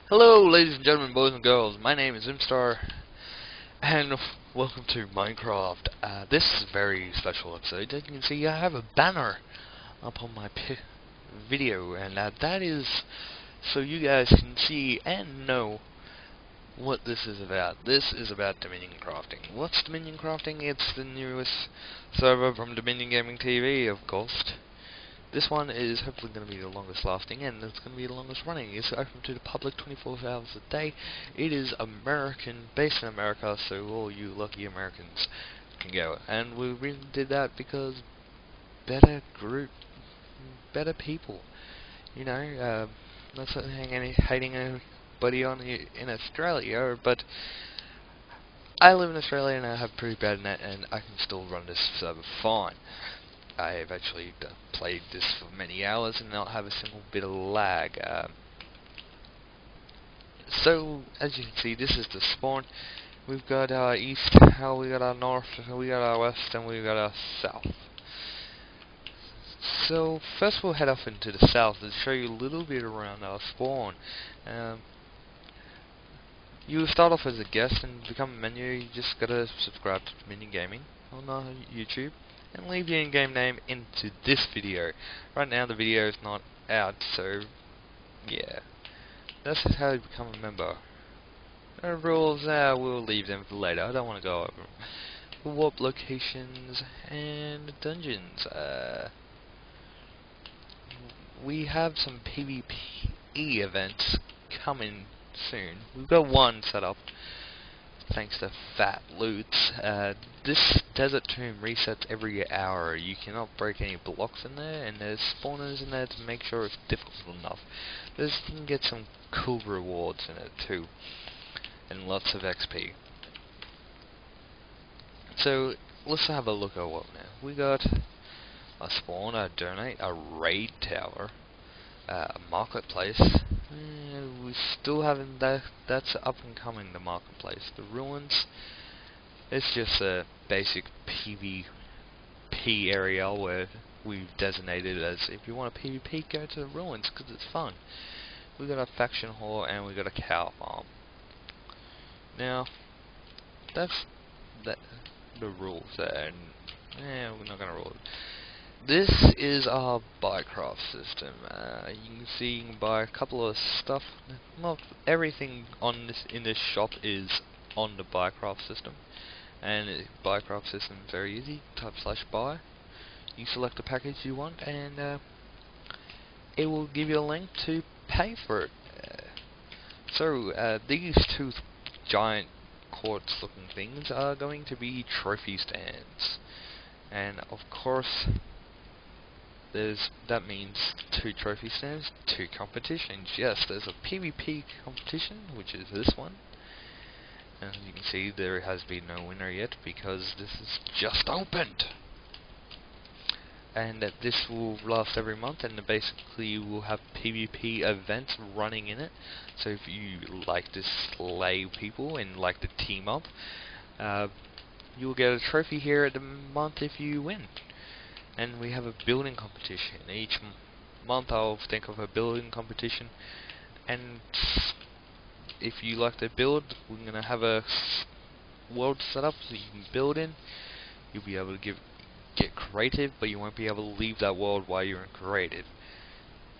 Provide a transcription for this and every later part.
Hello, ladies and gentlemen, boys and girls. My name is Imstar, and welcome to Minecraft. This is a very special episode. As you can see, I have a banner up on my video, and that is so you guys can see and know what this is about. This is about Dominion Crafting. What's Dominion Crafting? It's the newest server from Dominion Gaming TV, of course. This one is hopefully going to be the longest lasting, and it's going to be the longest running. It's open to the public 24 hours a day. It is American, based in America, so all you lucky Americans can go. And we really did that because better better people. You know, not hating anybody on in Australia, but I live in Australia and I have pretty bad net, and I can still run this server fine. I've actually played this for many hours and not have a single bit of lag. So, as you can see, this is the spawn. We've got our east, we got our north, we got our west, and we got our south. So, first we'll head off into the south and show you a little bit around our spawn. You start off as a guest and become a menu. You just gotta subscribe to Dominion Gaming on YouTube. And leave your in-game name into this video. Right now the video is not out, so yeah. That's just how you become a member. The rules, we'll leave them for later. I don't want to go over them. The warp locations and dungeons. We have some PvP events coming soon. We've got one set up, thanks to fat loots. This desert tomb resets every hour. You cannot break any blocks in there, and there's spawners in there to make sure it's difficult enough. You can get some cool rewards in it too, and lots of XP. So let's have a look at what now. We got a spawn, a donate, a raid tower, a marketplace. We still haven't that's up and coming, the marketplace. The ruins, it's just a basic PvP area where we've designated as if you want a PvP, go to the ruins because it's fun. We got a faction hall and we got a cow farm. Now that's the rules there, and we're not gonna rule it. This is our Buycraft system. You can see you can buy a couple of stuff. Not everything in this shop is on the Buycraft system, and the Buycraft system is very easy. Type/buy. You select the package you want, and it will give you a link to pay for it. So these two giant quartz-looking things are going to be trophy stands, and of course, that means 2 trophy stands, 2 competitions. Yes, there's a PvP competition, which is this one. And you can see there has been no winner yet because this is just opened. And this will last every month, and basically we'll have PvP events running in it. So if you like to slay people and like to team up, you'll get a trophy here at the month if you win. And we have a building competition. Each month I'll think of a building competition, and if you like to build, we're going to have a world set up so you can build in. You'll be able to get creative, but you won't be able to leave that world while you're in creative.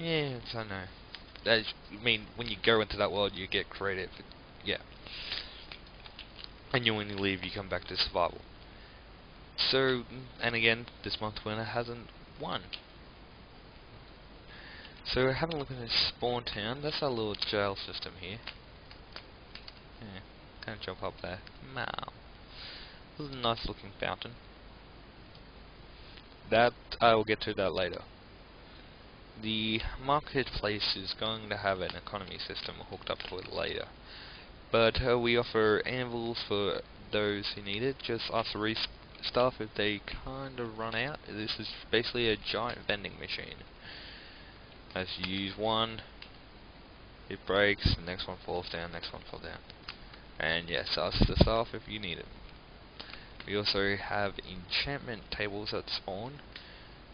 Yeah, I know. I mean, when you go into that world, you get creative. Yeah. And when you leave, you come back to survival. So, and again, this month's winner hasn't won. So, having a look at this spawn town, that's our little jail system here. Yeah, can't jump up there. Wow. This is a nice looking fountain. That, I will get to that later. The marketplace is going to have an economy system hooked up to it later. But we offer anvils for those who need it. Just ask the stuff if they kind of run out. This is basically a giant vending machine. As you use one, it breaks, the next one falls down, next one falls down. And yes, ask the staff if you need it. We also have enchantment tables that spawn,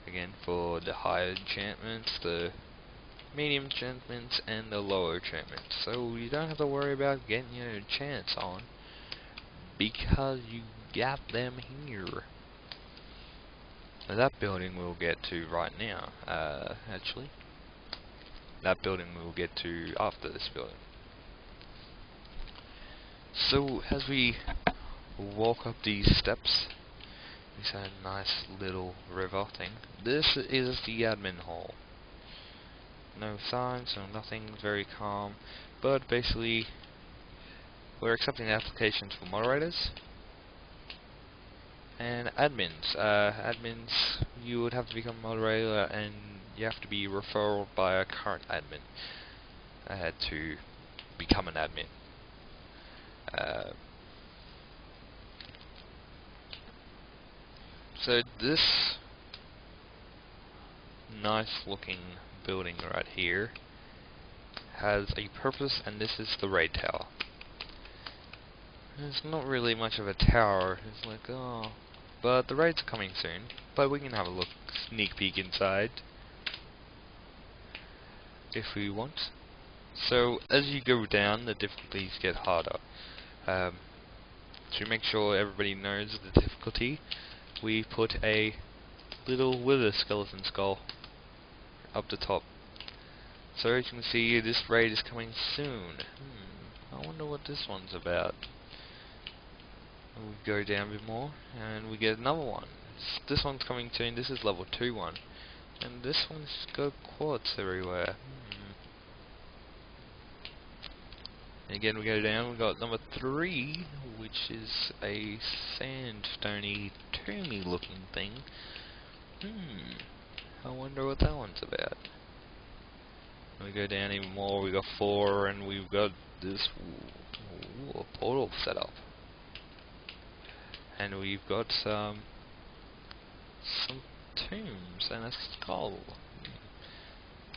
again for the higher enchantments, the medium enchantments, and the lower enchantments. So you don't have to worry about getting your enchants on, because you got them here. Now that building we'll get to right now, actually. That building we'll get to after this building. So, as we walk up these steps, we see a nice little river thing. This is the admin hall. No signs, no nothing, very calm. But basically, we're accepting applications for moderators and admins. Admins, you would have to become a moderator, and you have to be referred by a current admin to become an admin. So this nice looking building right here has a purpose, and this is the raid tower. It's not really much of a tower, it's like, oh, but the raids are coming soon, but we can have a look, sneak peek inside if we want. So as you go down, the difficulties get harder. To make sure everybody knows the difficulty, we put a little wither skeleton skull up the top. So as you can see, this raid is coming soon. I wonder what this one's about. We go down a bit more, and we get another one. This one's coming soon. This is level 2 one, and this one's got quartz everywhere. And again, we go down. We got number 3, which is a sandstony, tomby looking thing. I wonder what that one's about. We go down even more. We got 4, and we've got this a portal set up. And we've got some tombs and a skull.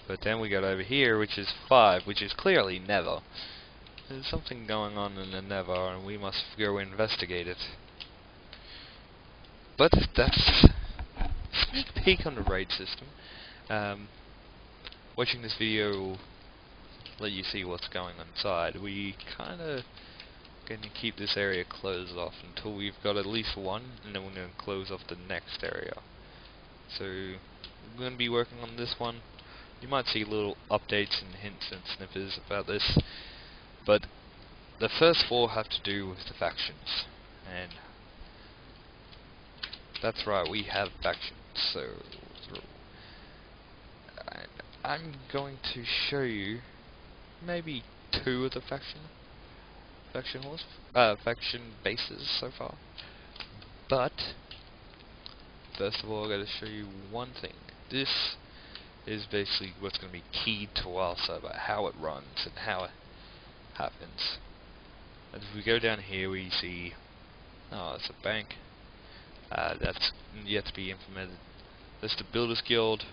But then we got over here, which is 5, which is clearly nether. There's something going on in the nether, and we must go investigate it. But that's a sneak peek on the raid system. Watching this video will let you see what's going on inside. We kinda going to keep this area closed off until we've got at least one, and then we're going to close off the next area. So we're going to be working on this one. You might see little updates and hints and snippers about this, but the first 4 have to do with the factions, and that's right, we have factions. So I'm going to show you maybe 2 of the faction bases so far. But first of all, I got to show you one thing. This is basically what's going to be key to our server, how it runs and how it happens. And if we go down here, we see, oh, it's a bank. That's yet to be implemented. That's the Builders Guild.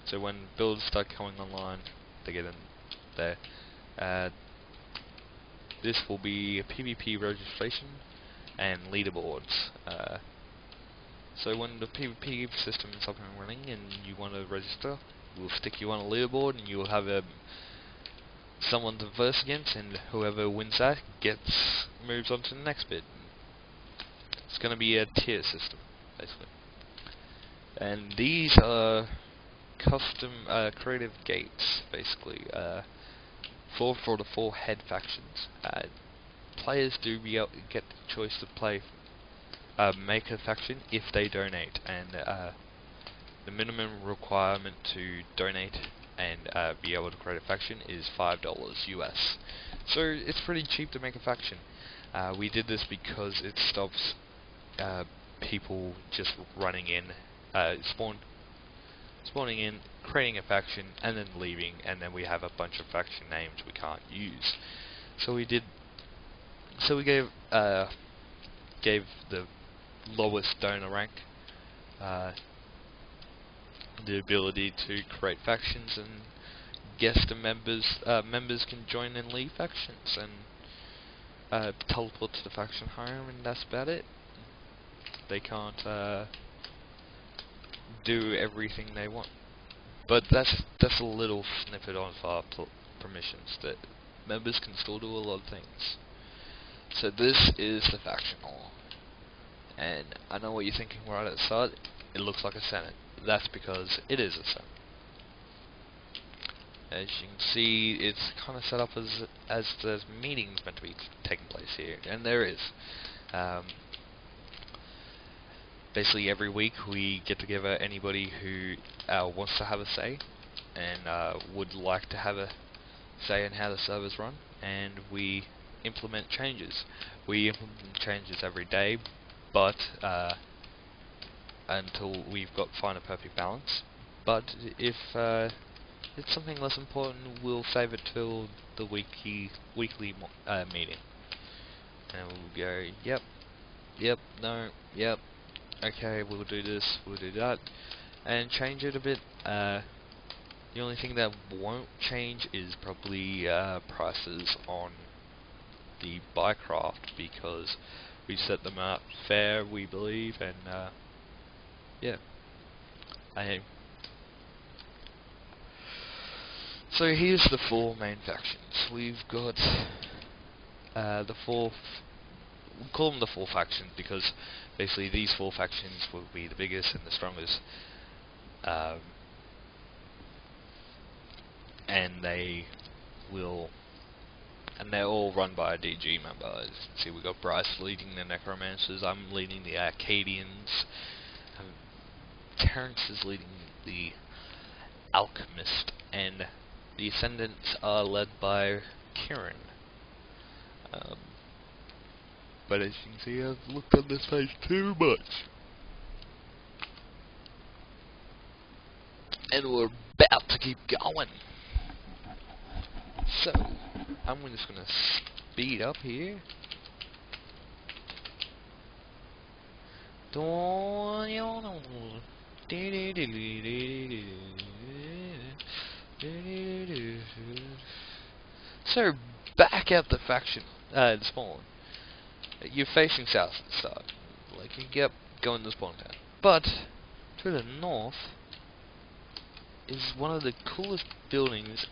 So when builders start coming online, they get in there. This will be a PvP registration and leaderboards. So when the PvP system is up and running and you want to register, we'll stick you on a leaderboard, and you'll have someone to verse against, and whoever wins that moves on to the next bit. It's going to be a tier system, basically. And these are custom creative gates, basically. For the 4 head factions. Players do get the choice to play make a faction if they donate, and the minimum requirement to donate and be able to create a faction is $5 US. So it's pretty cheap to make a faction. We did this because it stops people just running in, spawning in, creating a faction, and then leaving, and then we have a bunch of faction names we can't use. So we gave the lowest donor rank the ability to create factions, and members can join and leave factions and teleport to the faction home, and that's about it. They can't do everything they want. But that's a little snippet on our permissions that members can still do a lot of things. So this is the faction hall, and I know what you're thinking right at the start. It looks like a senate. That's because it is a senate. As you can see, it's kind of set up as there's meetings meant to be taking place here, and there is. Basically, every week we get together anybody who wants to have a say and would like to have a say in how the servers run, and we implement changes. We implement changes every day, but until we've got find a perfect balance. But if it's something less important, we'll save it till the weekly meeting, and we'll go, yep, no, yep, okay, we'll do this, we'll do that, and change it a bit. The only thing that won't change is probably prices on the Buycraft, because we set them up fair, we believe, and yeah. So here's the four main factions. We've got the four. We call them the four factions because basically these four factions will be the biggest and the strongest, and they're all run by a DG member. As you can see, we've got Bryce leading the Necromancers, I'm leading the Arcadians, Terrence is leading the Alchemist, and the Ascendants are led by Kieran. But as you can see, I've looked on this page too much. And we're about to keep going. So, I'm just going to speed up here. So, back at the faction, spawn. You're facing south at the start. Like, you get going to spawn town. But, to the north is one of the coolest buildings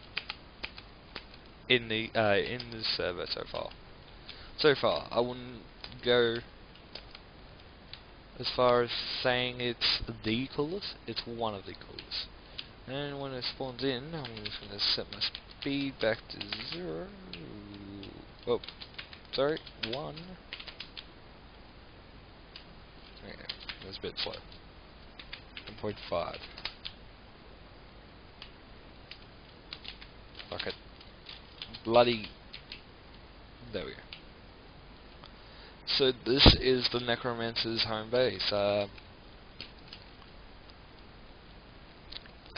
in the server so far. So far, I wouldn't go as far as saying it's the coolest. It's one of the coolest. And when it spawns in, I'm just going to set my speed back to 0. Oh, sorry, 1. Yeah, that's a bit slow. 1.5. Fuck it. Bloody. There we go. So this is the Necromancer's home base. As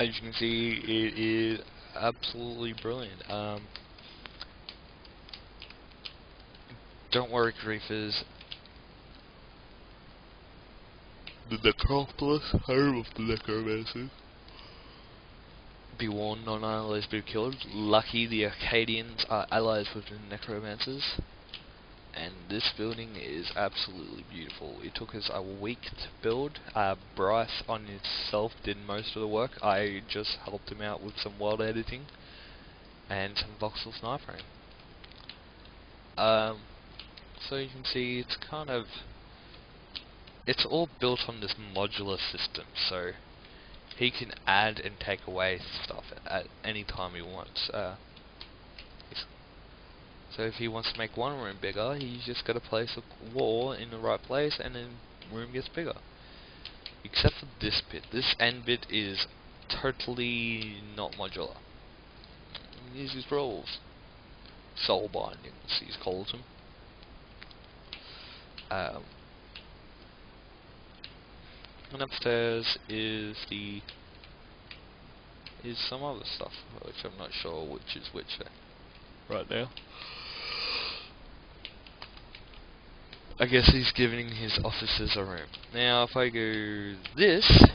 you can see, it is absolutely brilliant. Don't worry, Griefers. The Necropolis, home of the Necromancers. Be warned, not allies be killed. Lucky the Arcadians are allies with the Necromancers. And this building is absolutely beautiful. It took us a week to build. Bryce on himself did most of the work. I just helped him out with some world editing and some voxel snipering. So you can see it's all built on this modular system, so he can add and take away stuff at any time he wants. So if he wants to make one room bigger, he's just got to place a wall in the right place and then room gets bigger. Except for this bit. This end bit is totally not modular. These is rules. Soul bindings, he calls them. And upstairs is some other stuff, which I'm not sure which is which right now. I guess he's giving his officers a room. Now, if I go this,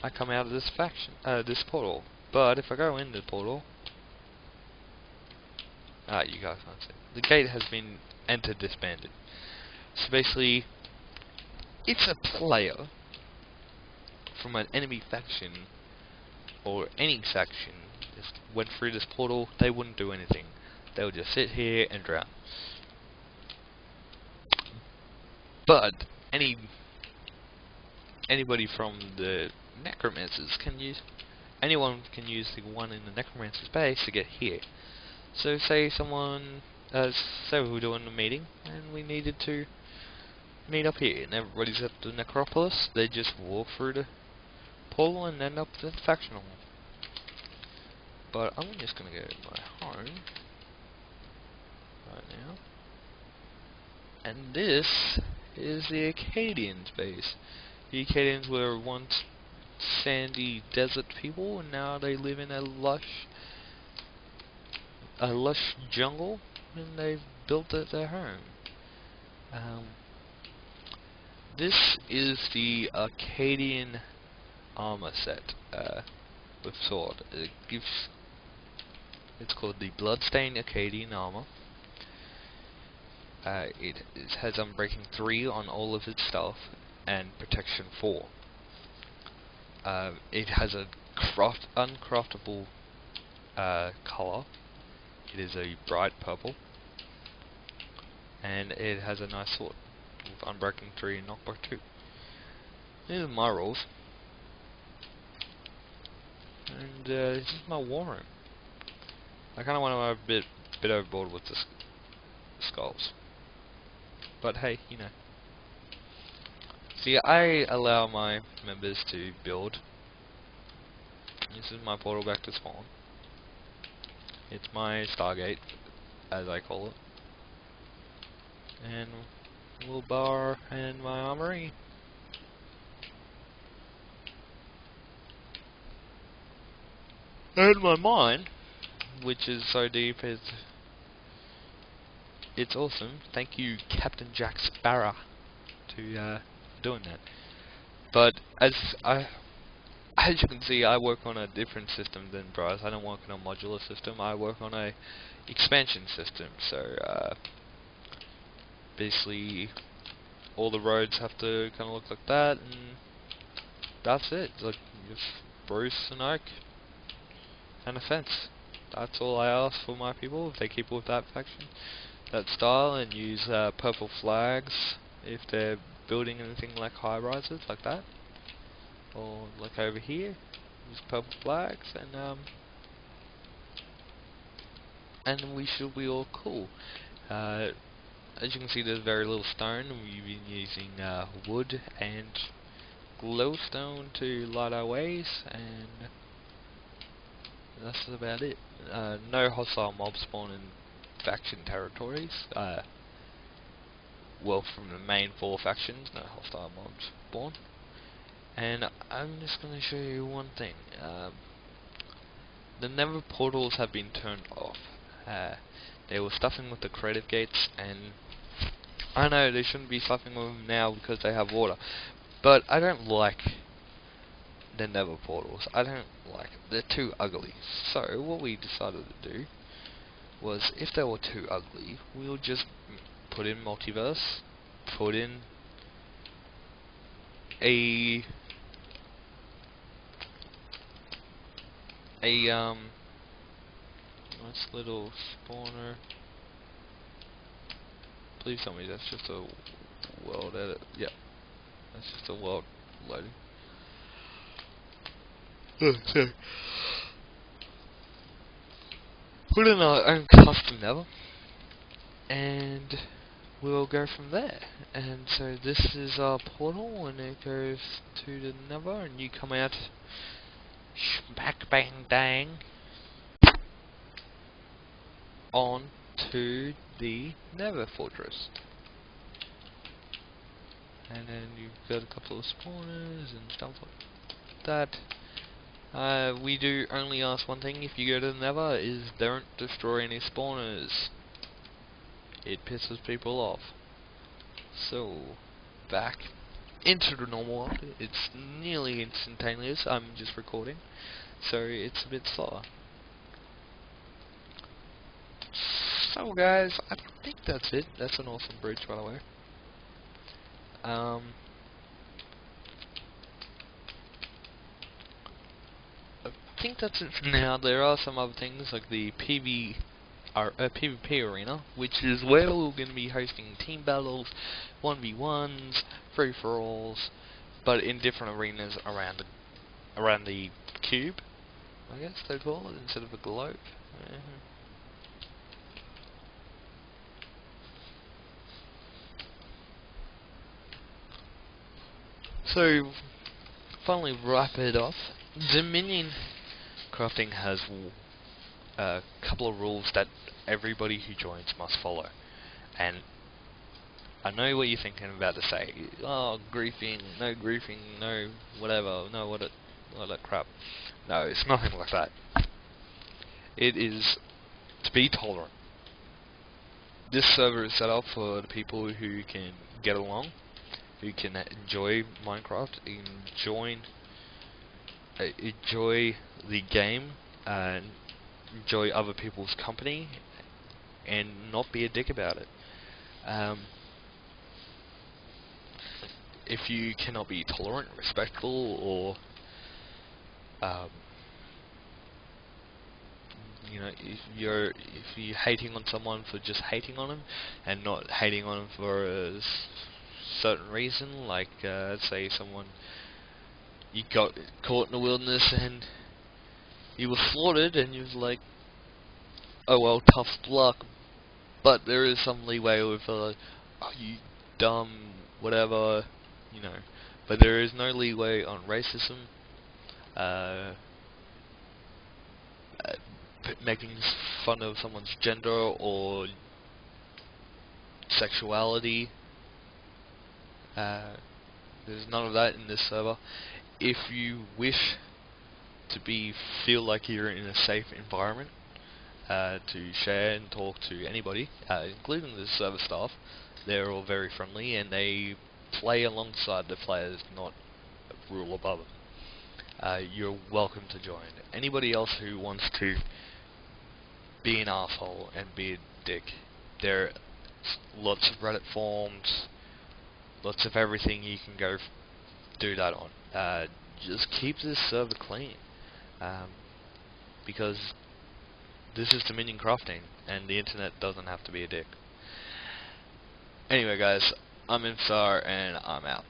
I come out of this this portal. But if I go in the portal, you guys can't see. The gate has been entered disbanded. So basically, it's a player from an enemy faction or any faction just went through this portal, they wouldn't do anything. They would just sit here and drown. But anybody from the necromancers can use, anyone can use the one in the necromancer's base to get here. So say someone, say we were doing a meeting and we needed to meet up here, and everybody's at the necropolis. They just walk through the portal and end up at the factional. But I'm just gonna go to my home right now, and this is the Acadians base. The Acadians were once sandy desert people, and now they live in a lush jungle, and they've built it their home. This is the Acadian armor set with sword. It's called the Bloodstained Acadian armor. It has Unbreaking 3 on all of its stuff and Protection 4. It has a uncraftable color. It is a bright purple, and it has a nice sword with Unbreaking 3 and Knockback 2. These are my rules, and this is my war room. I kind of want to go a bit overboard with the skulls, but hey, you know. See, I allow my members to build. This is my portal back to spawn. It's my Stargate, as I call it. And Wilbar and my armory. And my mine, which is so deep, it's awesome. Thank you, Captain Jack Sparrow, to doing that. But as you can see, I work on a different system than Bryce. I don't work on a modular system. I work on a expansion system. So basically, all the roads have to kind of look like that, and that's it. Like just Bruce and Oak and a fence. That's all I ask for my people. If they keep with that faction, that style, and use purple flags if they're building anything like high rises like that, or like over here, use purple flags, and we should be all cool. As you can see, there's very little stone. We've been using wood and glowstone to light our ways, and that's about it. No hostile mobs spawn in faction territories. Well, from the main 4 factions, no hostile mobs spawn. And I'm just going to show you one thing. The Nether portals have been turned off. They were stuffing with the creative gates, and I know they shouldn't be stuffing with them now because they have water, but I don't like the Nether portals. I don't like it. They're too ugly. So what we decided to do was, if they were too ugly, we'll just put in multiverse, put in a nice little spawner. Please tell me that's just a world edit. Yep, that's just a world loading. So put in our own custom Nether, and we'll go from there. And so this is our portal, and it goes to the Nether, and you come out, smack bang dang, on to the Nether fortress. And then you've got a couple of spawners and stuff like that. We do only ask one thing if you go to the Nether, is don't destroy any spawners. It pisses people off. So, back into the normal world. It's nearly instantaneous. I'm just recording, so it's a bit slower. So guys, I think that's it. That's an awesome bridge, by the way. think that's it for now. There are some other things like the PvP arena, which is where we're going to be hosting team battles, 1v1s, free-for-alls, but in different arenas around the cube, I guess they call it, instead of a globe. So, finally wrap it off. Dominion crafting has a couple of rules that everybody who joins must follow, and I know what you're thinking about to say. Oh, griefing, no whatever, no all that crap. No, it's nothing like that. It is to be tolerant. This server is set up for the people who can get along, who can enjoy Minecraft, enjoy the game, and enjoy other people's company, and not be a dick about it. If you cannot be tolerant, respectful, or you know, if you're hating on someone for just hating on them, and not hating on them for a certain reason, like say someone, you got caught in the wilderness and you were slaughtered, and you was like, oh well, tough luck, but there is some leeway with oh, you dumb whatever, you know, but there is no leeway on racism, making fun of someone's gender or sexuality. There's none of that in this server. If you wish to feel like you're in a safe environment to share and talk to anybody, including the server staff, they're all very friendly and they play alongside the players, not rule above them. You're welcome to join. Anybody else who wants to be an asshole and be a dick, there are lots of Reddit forums, lots of everything you can go do that on. Just keep this server clean, because this is Dominion crafting, and the internet doesn't have to be a dick. Anyway guys, I'm Imsar, and I'm out.